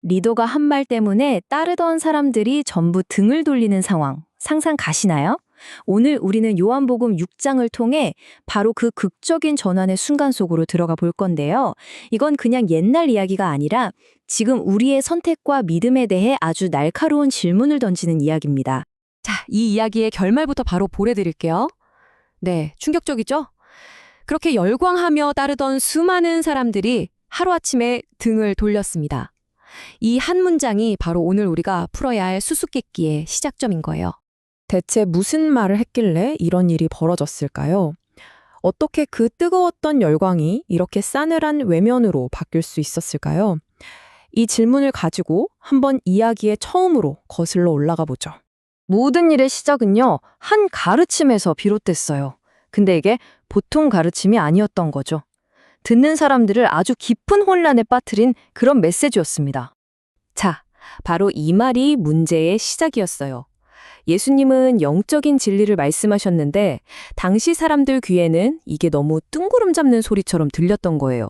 리더가 한 말 때문에 따르던 사람들이 전부 등을 돌리는 상황, 상상 가시나요? 오늘 우리는 요한복음 6장을 통해 바로 그 극적인 전환의 순간 속으로 들어가 볼 건데요. 이건 그냥 옛날 이야기가 아니라 지금 우리의 선택과 믿음에 대해 아주 날카로운 질문을 던지는 이야기입니다. 자, 이 이야기의 결말부터 바로 보내드릴게요. 네, 충격적이죠? 그렇게 열광하며 따르던 수많은 사람들이 하루아침에 등을 돌렸습니다. 이 한 문장이 바로 오늘 우리가 풀어야 할 수수께끼의 시작점인 거예요. 대체 무슨 말을 했길래 이런 일이 벌어졌을까요? 어떻게 그 뜨거웠던 열광이 이렇게 싸늘한 외면으로 바뀔 수 있었을까요? 이 질문을 가지고 한번 이야기의 처음으로 거슬러 올라가 보죠. 모든 일의 시작은요, 한 가르침에서 비롯됐어요. 근데 이게 보통 가르침이 아니었던 거죠. 듣는 사람들을 아주 깊은 혼란에 빠뜨린 그런 메시지였습니다. 자, 바로 이 말이 문제의 시작이었어요. 예수님은 영적인 진리를 말씀하셨는데 당시 사람들 귀에는 이게 너무 뜬구름 잡는 소리처럼 들렸던 거예요.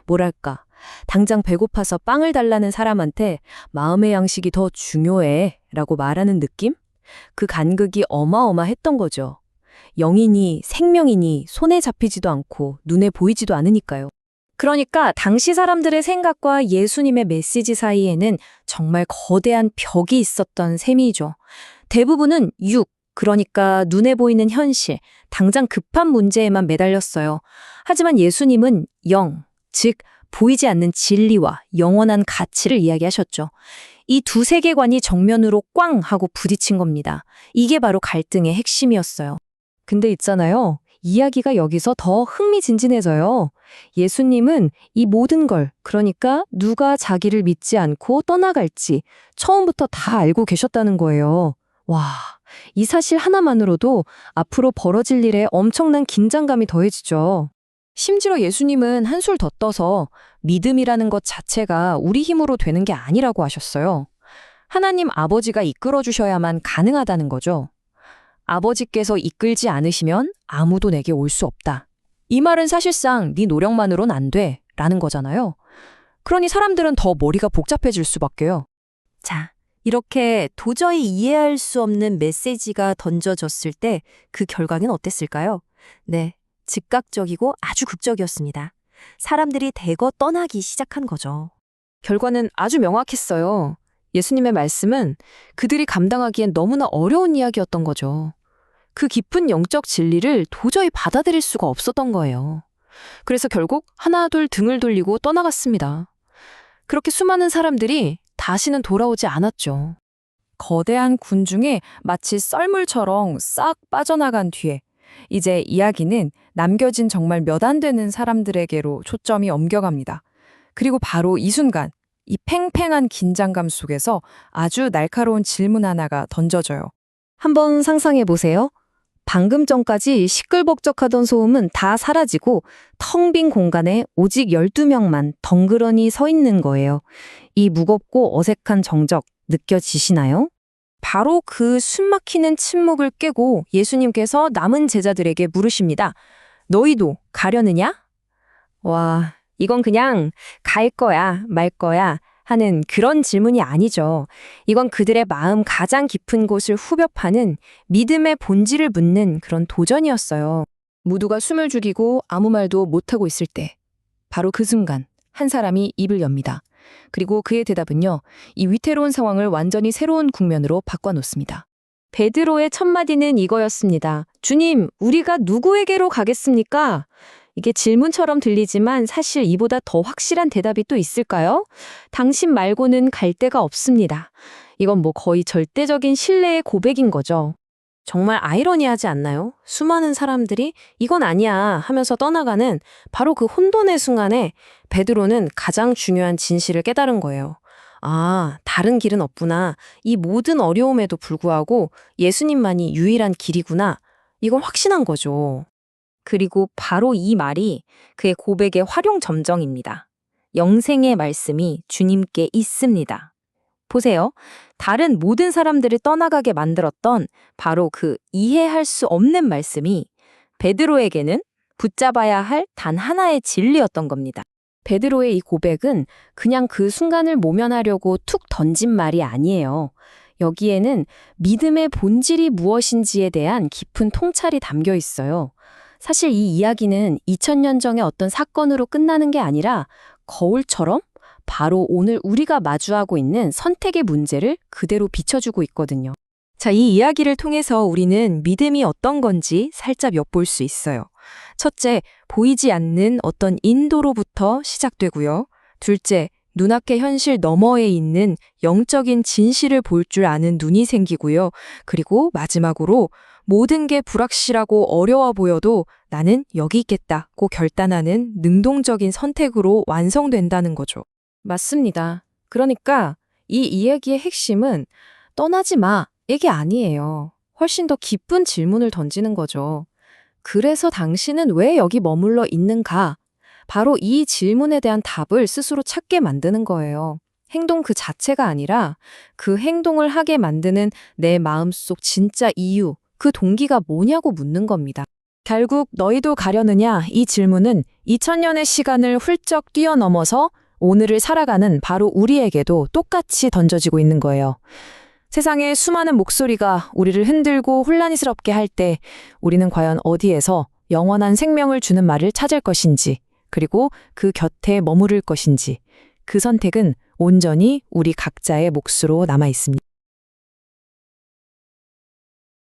뭐랄까, 당장 배고파서 빵을 달라는 사람한테 마음의 양식이 더 중요해 라고 말하는 느낌? 그 간극이 어마어마했던 거죠. 영이니 생명이니 손에 잡히지도 않고 눈에 보이지도 않으니까요. 그러니까 당시 사람들의 생각과 예수님의 메시지 사이에는 정말 거대한 벽이 있었던 셈이죠. 대부분은 그러니까 눈에 보이는 현실, 당장 급한 문제에만 매달렸어요. 하지만 예수님은 영, 즉 보이지 않는 진리와 영원한 가치를 이야기하셨죠. 이 두 세계관이 정면으로 꽝 하고 부딪힌 겁니다. 이게 바로 갈등의 핵심이었어요. 근데 있잖아요. 이야기가 여기서 더 흥미진진해져요. 예수님은 이 모든 걸, 그러니까 누가 자기를 믿지 않고 떠나갈지 처음부터 다 알고 계셨다는 거예요. 와, 이 사실 하나만으로도 앞으로 벌어질 일에 엄청난 긴장감이 더해지죠. 심지어 예수님은 한술 더 떠서 믿음이라는 것 자체가 우리 힘으로 되는 게 아니라고 하셨어요. 하나님 아버지가 이끌어 주셔야만 가능하다는 거죠. 아버지께서 이끌지 않으시면 아무도 내게 올 수 없다. 이 말은 사실상 네 노력만으론 안 돼 라는 거잖아요. 그러니 사람들은 더 머리가 복잡해질 수밖에요. 자, 이렇게 도저히 이해할 수 없는 메시지가 던져졌을 때 그 결과는 어땠을까요? 네, 즉각적이고 아주 극적이었습니다. 사람들이 대거 떠나기 시작한 거죠. 결과는 아주 명확했어요. 예수님의 말씀은 그들이 감당하기엔 너무나 어려운 이야기였던 거죠. 그 깊은 영적 진리를 도저히 받아들일 수가 없었던 거예요. 그래서 결국 하나둘 등을 돌리고 떠나갔습니다. 그렇게 수많은 사람들이 다시는 돌아오지 않았죠. 거대한 군중에 마치 썰물처럼 싹 빠져나간 뒤에 이제 이야기는 남겨진 정말 몇 안 되는 사람들에게로 초점이 옮겨갑니다. 그리고 바로 이 순간, 이 팽팽한 긴장감 속에서 아주 날카로운 질문 하나가 던져져요. 한번 상상해 보세요. 방금 전까지 시끌벅적하던 소음은 다 사라지고 텅 빈 공간에 오직 12명만 덩그러니 서 있는 거예요. 이 무겁고 어색한 정적 느껴지시나요? 바로 그 숨막히는 침묵을 깨고 예수님께서 남은 제자들에게 물으십니다. 너희도 가려느냐? 와, 이건 그냥 갈 거야, 말 거야 하는 그런 질문이 아니죠. 이건 그들의 마음 가장 깊은 곳을 후벼 파는 믿음의 본질을 묻는 그런 도전이었어요. 모두가 숨을 죽이고 아무 말도 못하고 있을 때 바로 그 순간 한 사람이 입을 엽니다. 그리고 그의 대답은요, 이 위태로운 상황을 완전히 새로운 국면으로 바꿔놓습니다. 베드로의 첫 마디는 이거였습니다. 주님, 우리가 누구에게로 가겠습니까? 이게 질문처럼 들리지만 사실 이보다 더 확실한 대답이 또 있을까요? 당신 말고는 갈 데가 없습니다. 이건 뭐 거의 절대적인 신뢰의 고백인 거죠. 정말 아이러니하지 않나요? 수많은 사람들이 이건 아니야 하면서 떠나가는 바로 그 혼돈의 순간에 베드로는 가장 중요한 진실을 깨달은 거예요. 아, 다른 길은 없구나. 이 모든 어려움에도 불구하고 예수님만이 유일한 길이구나. 이건 확신한 거죠. 그리고 바로 이 말이 그의 고백의 활용점정입니다. 영생의 말씀이 주님께 있습니다. 보세요. 다른 모든 사람들을 떠나가게 만들었던 바로 그 이해할 수 없는 말씀이 베드로에게는 붙잡아야 할 단 하나의 진리였던 겁니다. 베드로의 이 고백은 그냥 그 순간을 모면하려고 툭 던진 말이 아니에요. 여기에는 믿음의 본질이 무엇인지에 대한 깊은 통찰이 담겨 있어요. 사실 이 이야기는 2000년 전의 어떤 사건으로 끝나는 게 아니라 거울처럼 바로 오늘 우리가 마주하고 있는 선택의 문제를 그대로 비춰주고 있거든요. 자, 이 이야기를 통해서 우리는 믿음이 어떤 건지 살짝 엿볼 수 있어요. 첫째, 보이지 않는 어떤 인도로부터 시작되고요. 둘째, 눈앞의 현실 너머에 있는 영적인 진실을 볼 줄 아는 눈이 생기고요. 그리고 마지막으로 모든 게 불확실하고 어려워 보여도 나는 여기 있겠다고 결단하는 능동적인 선택으로 완성된다는 거죠. 맞습니다. 그러니까 이 이야기의 핵심은 떠나지 마, 이게 아니에요. 훨씬 더 깊은 질문을 던지는 거죠. 그래서 당신은 왜 여기 머물러 있는가? 바로 이 질문에 대한 답을 스스로 찾게 만드는 거예요. 행동 그 자체가 아니라 그 행동을 하게 만드는 내 마음속 진짜 이유, 그 동기가 뭐냐고 묻는 겁니다. 결국 너희도 가려느냐 이 질문은 2000년의 시간을 훌쩍 뛰어넘어서 오늘을 살아가는 바로 우리에게도 똑같이 던져지고 있는 거예요. 세상의 수많은 목소리가 우리를 흔들고 혼란스럽게 할 때 우리는 과연 어디에서 영원한 생명을 주는 말을 찾을 것인지, 그리고 그 곁에 머무를 것인지, 그 선택은 온전히 우리 각자의 몫으로 남아 있습니다.